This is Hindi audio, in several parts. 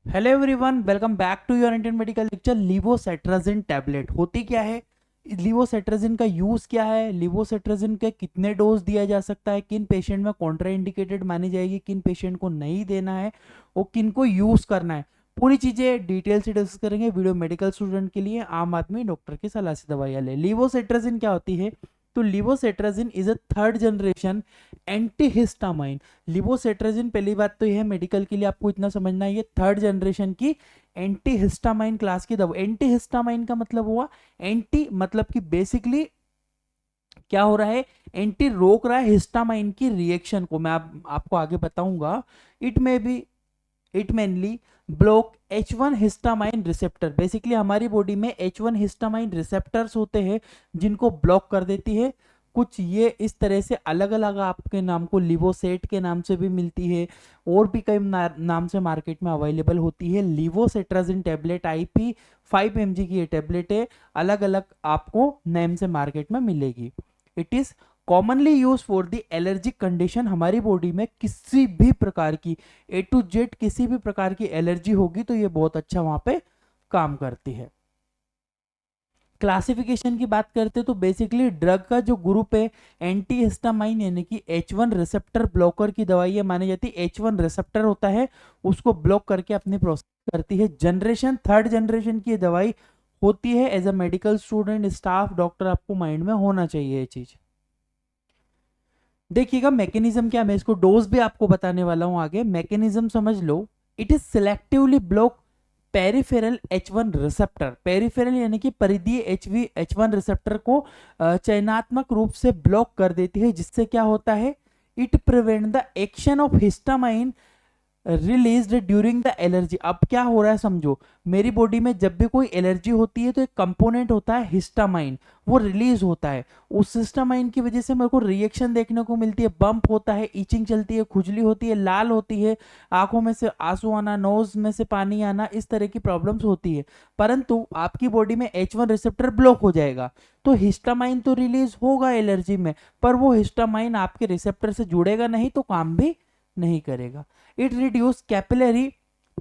Hello everyone, welcome back to your Indian medical lecture. Levocetirizine tablet होती क्या है, लिवोसेट्राजिन का यूज़ क्या है, लिवोसेट्राजिन के कितने डोज दिया जा सकता है, किन पेशेंट में कॉन्ट्राइंडिकेटेड मानी जाएगी, किन पेशेंट को नहीं देना है और किन को यूज़ करना है, पूरी चीज़ें डिटेल से डिस्कस करेंगे। वीडियो मेडिकल स्टूडेंट के लिए, आम आदमी डॉक्टर की सलाह से दवाइयाँ ले। लिवोसेट्राजिन क्या होती है? तो levocetirizine is a third generation antihistamine. Levocetirizine, पहली बात तो यह है मेडिकल के लिए आपको इतना समझना है, ये थर्ड जनरेशन की एंटीहिस्टामाइन क्लास की दवा। एंटीहिस्टामाइन का मतलब हुआ, एंटी मतलब कि बेसिकली क्या हो रहा है, एंटी रोक रहा है हिस्टामाइन की रिएक्शन को। मैं आपको आगे बताऊंगा। इट में भी it mainly block H1 histamine receptor. Basically हमारी बॉडी में H1 हिस्टामाइन रिसेप्टर्स होते हैं जिनको ब्लॉक कर देती है। कुछ ये इस तरह से अलग अलग आपके नाम को लिवोसेट के नाम से भी मिलती है, और भी कई नाम से मार्केट में अवेलेबल होती है। लिवोसेट्राजिन टैबलेट IP 5 mg की ये टैबलेट है, अलग अलग आपको नेम से मार्केट में मिलेगी। It is commonly use for the allergic condition. हमारी बॉडी में किसी भी प्रकार की A to Z किसी भी प्रकार की एलर्जी होगी तो ये बहुत अच्छा वहां पे काम करती है। क्लासिफिकेशन की बात करते तो बेसिकली ड्रग का जो ग्रुप है, एंटी हिस्टामाइन यानी कि H1 रिसेप्टर ब्लॉकर की दवाई मानी जाती है। H1 रिसेप्टर होता है, उसको ब्लॉक करके अपनी प्रोसेस करती है। जनरेशन थर्ड जनरेशन की दवाई होती है। As a medical student, staff, doctor, आपको माइंड में होना चाहिए ये चीज। देखिएगा मैकेनिज्म क्या, मैं इसको डोज भी आपको बताने वाला हूं आगे। मैकेनिज्म समझ लो। It is selectively block peripheral H1 receptor. Peripheral यानी कि परिधीय H1 रिसेप्टर को चयनात्मक रूप से ब्लॉक कर देती है, जिससे क्या होता है, it prevent the action of histamine released during the allergy. अब क्या हो रहा है समझो, मेरी बॉडी में जब भी कोई एलर्जी होती है तो एक कंपोनेंट होता है हिस्टामाइन, वो रिलीज होता है। उस हिस्टामाइन की वजह से मेरे को रिएक्शन देखने को मिलती है, बम्प होता है, ईचिंग चलती है, खुजली होती है, लाल होती है, आंखों में से आंसू आना, नोज में से पानी आना, इस तरह की प्रॉब्लम्स होती है। परंतु आपकी बॉडी में H1 रिसेप्टर ब्लॉक हो जाएगा तो हिस्टामाइन तो रिलीज होगा एलर्जी में, पर वो हिस्टामाइन आपके रिसेप्टर से जुड़ेगा नहीं तो काम भी नहीं करेगा। It reduce capillary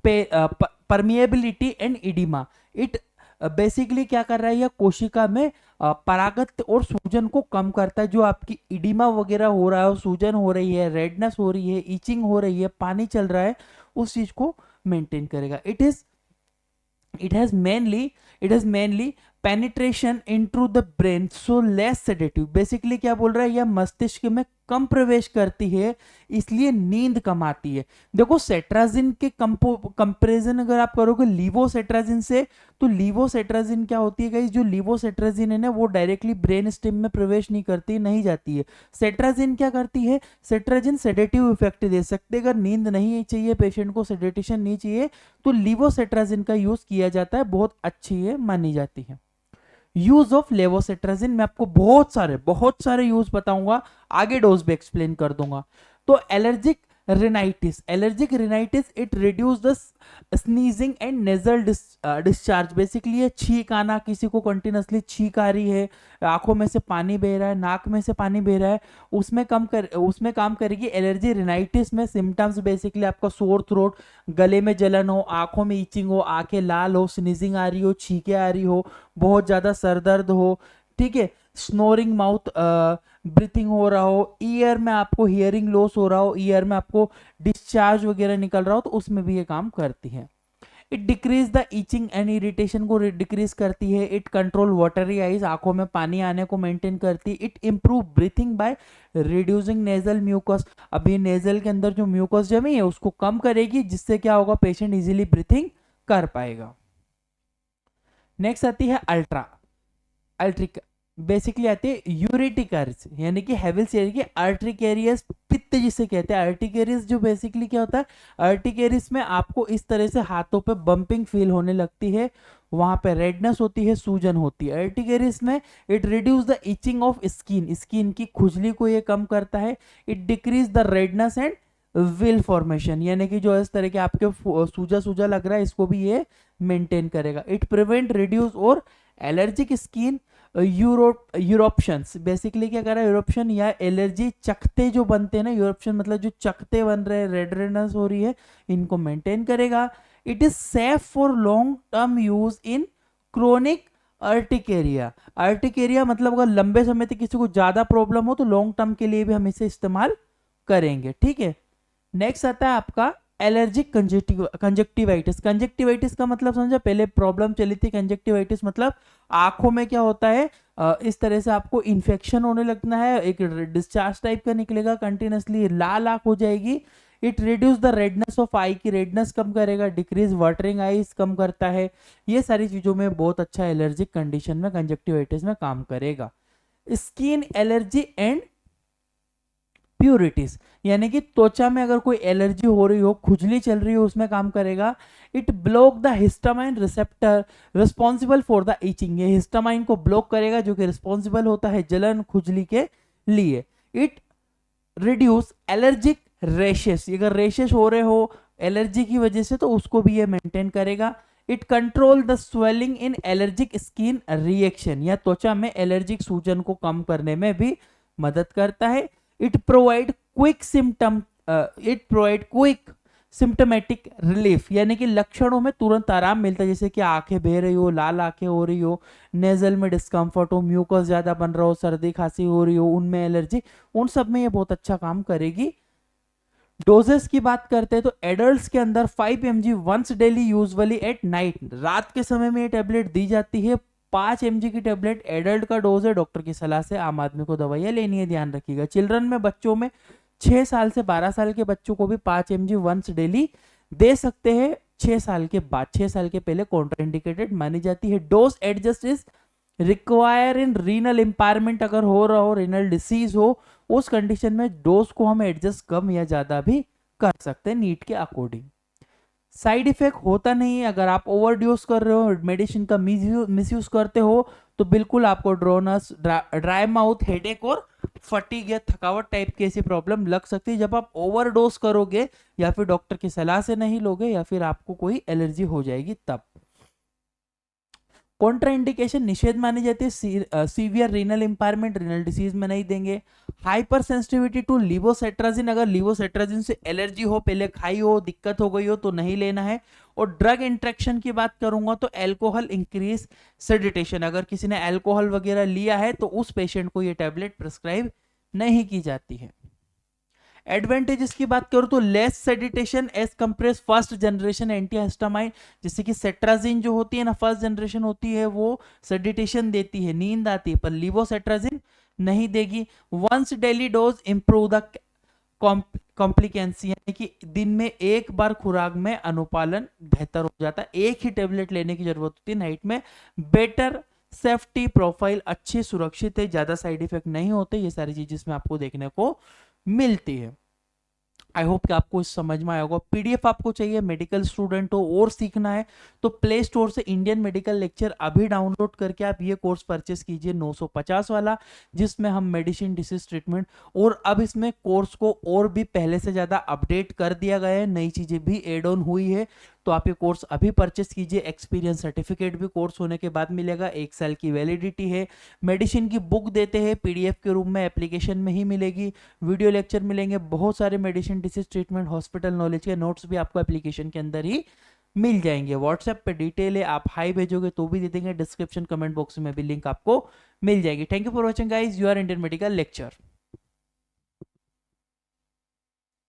permeability and oedema. It basically क्या कर रहा है, यह कोशिका में परागत और सूजन को कम करता है। जो आपकी इडिमा वगैरह हो रहा है, सूजन हो रही है, रेडनेस हो रही है, ईचिंग हो रही है, पानी चल रहा है, उस चीज को मेंटेन करेगा। it has mainly it has mainly penetration into the brain, so less sedative। Basically क्या बोल रहा है, यह मस्तिष्क में कम प्रवेश करती है, इसलिए नींद कम आती है। देखो सेट्राजिन के कंपेरिजन अगर आप करोगे लीवोसेट्राजिन से, तो लीवोसेट्राजिन क्या होती है गाइस, जो लीवोसेट्राजिन है ना, वो डायरेक्टली ब्रेन स्टेम में प्रवेश नहीं करती, नहीं जाती है। सेट्राजिन क्या करती है, सेट्राजिन सेडेटिव इफेक्ट दे सकते, अगर नींद नहीं चाहिए पेशेंट को, सेडेटेशन नहीं चाहिए, तो लिवोसेट्राजिन का यूज किया जाता है, बहुत अच्छी है, मानी जाती है। यूज ऑफ लेवोसेट्राजिन मैं आपको बहुत सारे यूज बताऊंगा, आगे डोज भी एक्सप्लेन कर दूंगा। तो allergic rhinitis, it reduce the sneezing and nasal discharge. Basically ये छींक आना, किसी को कंटिन्यूसली छींक आ रही है, आंखों में से पानी बह रहा है, नाक में से पानी बह रहा है, उसमें काम करेगी एलर्जी रिनाइटिस में। सिम्टम्स बेसिकली आपका सोर थ्रोट, गले में जलन हो, आंखों में ईचिंग हो, आंखें लाल हो, स्नीजिंग आ रही हो, छींके आ रही हो, बहुत ज्यादा सर दर्द हो, ठीक है, स्नोरिंग माउथ ब्रीथिंग हो रहा हो, ईयर में आपको हियरिंग लॉस हो रहा हो, ईयर में आपको डिस्चार्ज वगैरह निकल रहा हो, तो उसमें भी ये काम करती है। It decrease the itching and irritation को डिक्रीज करती है। इट कंट्रोल वाटरी आइज, आंखों में पानी आने को मेंटेन करती है। It improve breathing by reducing nasal mucus. अभी नेजल के अंदर जो म्यूकस जमी है उसको कम करेगी, जिससे क्या होगा, पेशेंट इजीली ब्रीथिंग कर पाएगा। नेक्स्ट आती है अल्ट्रिक, बेसिकली आती है यूरिटिकर्स, यानी कि हेविल्स, यानी कि अर्टिकेरियस पित्त जिसे कहते हैं। अर्टिकेरियस जो बेसिकली क्या होता है, अर्टिकेरियस में आपको इस तरह से हाथों पे बम्पिंग फील होने लगती है, वहां पे रेडनेस होती है, सूजन होती है। अर्टिकेरियस में it reduce the itching of skin की खुजली को ये कम करता है। It decrease the redness and wheal formation, यानी कि जो इस तरह के आपके सूजा सूजा लग रहा है, इसको भी ये मेंटेन करेगा। इट प्रिवेंट, रिड्यूस और एलर्जिक स्किन यूरोप्शंस। बेसिकली क्या कर रहा है, यूरोप्शन या एलर्जी चकते जो बनते हैं ना, यूरोप्शन मतलब जो चकते बन रहे हैं, रेडनेस हो रही है, इनको मेंटेन करेगा। It is safe for long term use in chronic urticaria. Urticaria मतलब अगर लंबे समय तक किसी को ज्यादा प्रॉब्लम हो तो लॉन्ग टर्म के लिए भी हम इसे इस्तेमाल करेंगे, ठीक है। नेक्स्ट आता है आपका एलर्जिक कंजक्टिवाइटिस। कंजक्टिवाइटिस का मतलब समझा, पहले प्रॉब्लम चली थी कंजक्टिवाइटिस मतलब आंखों में क्या होता है, इस तरह से आपको इन्फेक्शन होने लगना है, एक डिस्चार्ज टाइप का निकलेगा, कंटिन्यूसली लाल आंख हो जाएगी। It reduce the redness of eye, की रेडनेस कम करेगा, डिक्रीज वाटरिंग आईज कम करता है। ये सारी चीजों में बहुत अच्छा एलर्जिक कंडीशन में कंजक्टिवाइटिस में काम करेगा। स्किन एलर्जी एंड प्यूरिटीज, यानी कि त्वचा में अगर कोई एलर्जी हो रही हो, खुजली चल रही हो, उसमें काम करेगा। It block the histamine receptor responsible for the itching, ये हिस्टामाइन को ब्लॉक करेगा जो कि रिस्पॉन्सिबल होता है जलन खुजली के लिए। इट रिड्यूस एलर्जिक रेशेस, अगर रेशेस हो रहे हो एलर्जी की वजह से तो उसको भी ये मेंटेन करेगा। It control the swelling in allergic skin reaction, या त्वचा में एलर्जिक सूजन को कम करने में भी मदद करता है। It provide quick symptom, it provide quick symptomatic relief, यानी कि लक्षणों में तुरंत आराम मिलता है, जैसे कि आंखें बह रही हो, लाल आंखें हो रही हो, नेजल में डिस्कम्फर्ट हो, म्यूकस ज्यादा बन रहा हो, सर्दी खांसी हो रही हो, उनमें एलर्जी, उन सब में ये बहुत अच्छा काम करेगी। डोजेस की बात करते हैं तो एडल्ट्स के अंदर 5 mg once daily usually at night, रात के समय में ये टेबलेट दी जाती है। 5 mg की टेबलेट एडल्ट का डोज है, डॉक्टर की सलाह से आम आदमी को दवाइयां लेनी है, ध्यान रखिएगा। चिल्ड्रन में, बच्चों में 6 साल से 12 साल के बच्चों को भी 5 mg वंस डेली दे सकते हैं। 6 साल के बाद, 6 साल के पहले कॉन्ट्राइंडिकेटेड मानी जाती है। Dose adjust is require in renal impairment, अगर हो रहा हो, रीनल डिसीज हो, उस कंडीशन में डोज को हम एडजस्ट कम या ज्यादा भी कर सकते हैं नीड के अकॉर्डिंग। साइड इफेक्ट होता नहीं है, अगर आप ओवरड्यूस कर रहे हो, मेडिसिन का मिसयूज करते हो तो बिल्कुल आपको ड्रोनस, ड्राई माउथ, हेडेक और फटीग या थकावट टाइप की ऐसी प्रॉब्लम लग सकती है जब आप ओवरडोज करोगे या फिर डॉक्टर की सलाह से नहीं लोगे या फिर आपको कोई एलर्जी हो जाएगी तब। कॉन्ट्राइंडिकेशन निषेध मानी जाती है, सीवियर रीनल इंपायरमेंट, रीनल डिसीज में नहीं देंगे। हाइपर सेंसिटिविटी टू लिवोसेट्राजिन, अगर लिवोसेट्राजिन से एलर्जी हो, पहले खाई हो, दिक्कत हो गई हो तो नहीं लेना है। और ड्रग इंट्रैक्शन की बात करूंगा तो एल्कोहल इंक्रीज सेडिटेशन, अगर किसी ने एल्कोहल वगैरह लिया है तो उस पेशेंट को ये टैबलेट प्रिस्क्राइब नहीं की जाती है। एडवांटेजेस की बात करूं तो less sedation as compare first generation antihistamine, जैसे कि सेट्राजिन जो होती है ना, फर्स्ट जनरेशन होती है, वो सेडिटेशन देती है, नींद आती है, पर लिवोसेट्राजिन नहीं देगी। Once daily dose improve the compliance, यानी कि दिन में एक बार खुराक में अनुपालन बेहतर हो जाता है, एक ही टेबलेट लेने की जरूरत होती है नाइट में। बेटर सेफ्टी प्रोफाइल, अच्छी सुरक्षित है, ज्यादा साइड इफेक्ट नहीं होते, ये सारी चीजें इसमें आपको देखने को मिलती है। आई होप कि आपको इस समझ में आया होगा। पीडीएफ आपको चाहिए, मेडिकल स्टूडेंट हो और सीखना है तो प्ले स्टोर से इंडियन मेडिकल लेक्चर अभी डाउनलोड करके आप ये कोर्स परचेस कीजिए 950 वाला, जिसमें हम मेडिसिन, डिसीज ट्रीटमेंट, और अब इसमें कोर्स को और भी पहले से ज्यादा अपडेट कर दिया गया है, नई चीजें भी एड ऑन हुई है, तो आप ये कोर्स अभी परचेस कीजिए। एक्सपीरियंस सर्टिफिकेट भी कोर्स होने के बाद मिलेगा, 1 साल की वैलिडिटी है। मेडिसिन की बुक देते हैं पीडीएफ के रूप में, एप्लीकेशन में ही मिलेगी। वीडियो लेक्चर मिलेंगे, बहुत सारे medicine, disease treatment, hospital knowledge के नोट्स भी आपको एप्लीकेशन के अंदर ही मिल जाएंगे। व्हाट्सएप पे डिटेल है, आप हाई भेजोगे तो भी दे देंगे, डिस्क्रिप्शन कमेंट बॉक्स में भी लिंक आपको मिल जाएगी। Thank you for watching guys, you are Indian medical lecture.